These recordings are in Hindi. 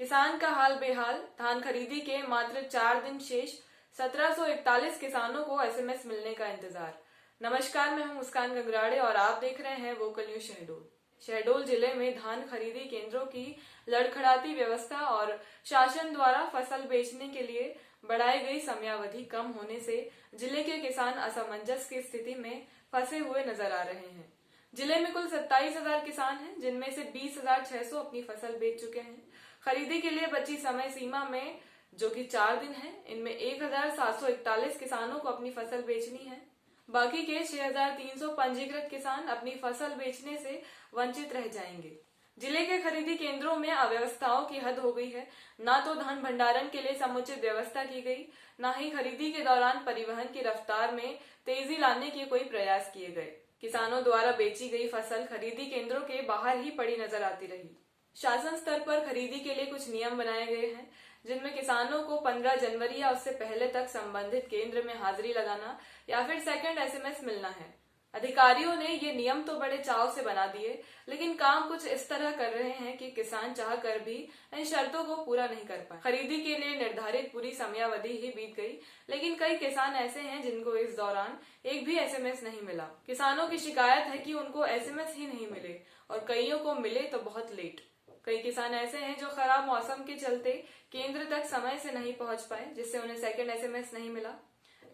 किसान का हाल बेहाल, धान खरीदी के मात्र 4 दिन शेष, 1741 किसानों को एसएमएस मिलने का इंतजार। नमस्कार, मैं हूं मुस्कान गंगराड़े और आप देख रहे हैं वोकल न्यूज शहडोल। शहडोल जिले में धान खरीदी केंद्रों की लड़खड़ाती व्यवस्था और शासन द्वारा फसल बेचने के लिए बढ़ाई गई समयावधि कम होने से जिले के किसान असमंजस की स्थिति में फंसे हुए नजर आ रहे हैं। जिले में कुल 27,000 किसान हैं, जिनमें से 20,600 अपनी फसल बेच चुके हैं। खरीदी के लिए बची समय सीमा में जो कि 4 दिन है, इनमें 1,741 किसानों को अपनी फसल बेचनी है। बाकी के 6,300 पंजीकृत किसान अपनी फसल बेचने से वंचित रह जाएंगे। जिले के खरीदी केंद्रों में अव्यवस्थाओं की हद हो गई है। न तो धान भंडारण के लिए समुचित व्यवस्था की गई, न ही खरीदी के दौरान परिवहन की रफ्तार में तेजी लाने के कोई प्रयास किए गए। किसानों द्वारा बेची गई फसल खरीदी केंद्रों के बाहर ही पड़ी नजर आती रही। शासन स्तर पर खरीदी के लिए कुछ नियम बनाए गए हैं, जिनमें किसानों को 15 जनवरी या उससे पहले तक संबंधित केंद्र में हाजिरी लगाना या फिर सेकंड एसएमएस मिलना है। अधिकारियों ने ये नियम तो बड़े चाव से बना दिए, लेकिन काम कुछ इस तरह कर रहे हैं कि किसान चाह कर भी इन शर्तों को पूरा नहीं कर पाए। खरीदी के लिए निर्धारित पूरी समयावधि ही बीत गई, लेकिन कई किसान ऐसे हैं जिनको इस दौरान एक भी एसएमएस नहीं मिला। किसानों की शिकायत है कि उनको एसएमएस ही नहीं मिले और कईयों को मिले तो बहुत लेट। कई किसान ऐसे हैं जो खराब मौसम के चलते केंद्र तक समय से नहीं पहुंच पाए, जिससे उन्हें सेकंड एसएमएस नहीं मिला।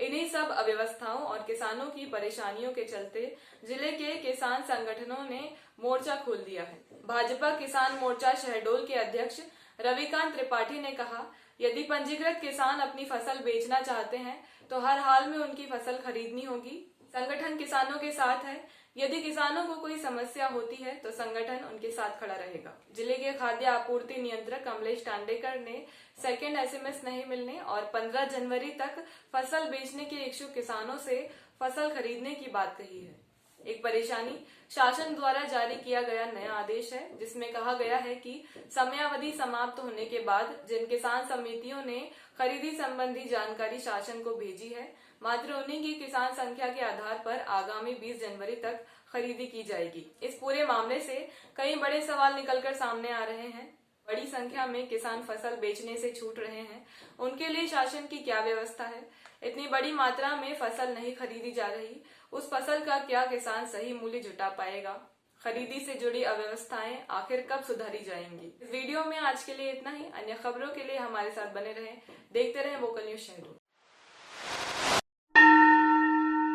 इन्हीं सब अव्यवस्थाओं और किसानों की परेशानियों के चलते जिले के किसान संगठनों ने मोर्चा खोल दिया है। भाजपा किसान मोर्चा शहडोल के अध्यक्ष रविकांत त्रिपाठी ने कहा, यदि पंजीकृत किसान अपनी फसल बेचना चाहते हैं तो हर हाल में उनकी फसल खरीदनी होगी। संगठन किसानों के साथ है। यदि किसानों को कोई समस्या होती है तो संगठन उनके साथ खड़ा रहेगा। जिले के खाद्य आपूर्ति नियंत्रक कमलेश टांडेकर ने सेकंड एसएमएस नहीं मिलने और 15 जनवरी तक फसल बेचने के इच्छुक किसानों से फसल खरीदने की बात कही है। एक परेशानी शासन द्वारा जारी किया गया नया आदेश है, जिसमें कहा गया है कि समयावधि समाप्त होने के बाद जिन किसान समितियों ने खरीदी संबंधी जानकारी शासन को भेजी है, मात्र उन्हीं की किसान संख्या के आधार पर आगामी 20 जनवरी तक खरीदी की जाएगी। इस पूरे मामले से कई बड़े सवाल निकलकर सामने आ रहे हैं। बड़ी संख्या में किसान फसल बेचने से छूट रहे हैं, उनके लिए शासन की क्या व्यवस्था है? इतनी बड़ी मात्रा में फसल नहीं खरीदी जा रही, उस फसल का क्या किसान सही मूल्य जुटा पाएगा? खरीदी से जुड़ी अव्यवस्थाएं आखिर कब सुधारी जाएंगी? इस वीडियो में आज के लिए इतना ही। अन्य खबरों के लिए हमारे साथ बने रहें। देखते रहें वोकल न्यूज शहडोल।